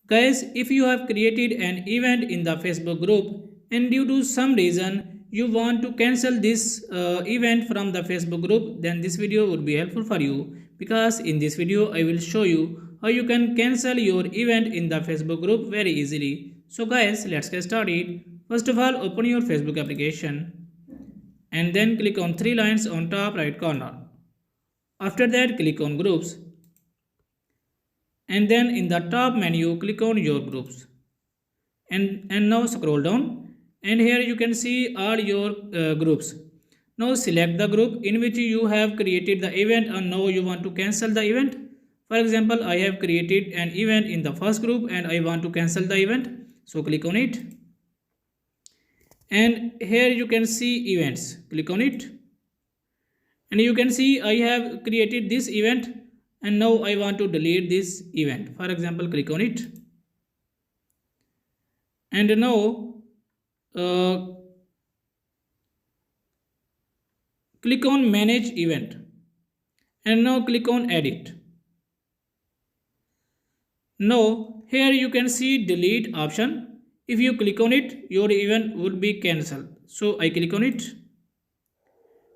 Guys, if you have created an event in the Facebook group and due to some reason you want to cancel this event from the Facebook group, then this video would be helpful for you because in this video I will show you how you can cancel your event in the Facebook group very easily. So guys, let's get started. First of all, open your Facebook application and then click on three lines on top right corner. After that, click on groups and then in the top menu click on your groups and now scroll down and here you can see all your groups. Now select the group in which you have created the event and now you want to cancel the event. For example, I have created an event in the first group and I want to cancel the event, so click on it and here you can see events, click on it and you can see I have created this event and now I want to delete this event. For example, click on it and now uh, click on manage event and now click on edit. Now here you can see delete option. If you click on it, your event would be cancelled. So I click on it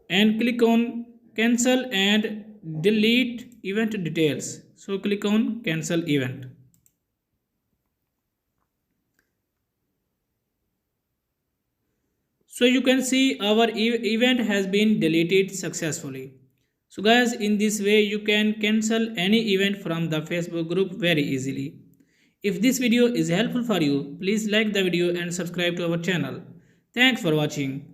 and click on cancel and delete event details. So click on cancel event. So you can see our event has been deleted successfully. So guys, in this way you can cancel any event from the Facebook group very easily. If this video is helpful for you, please like the video and subscribe to our channel. Thanks for watching.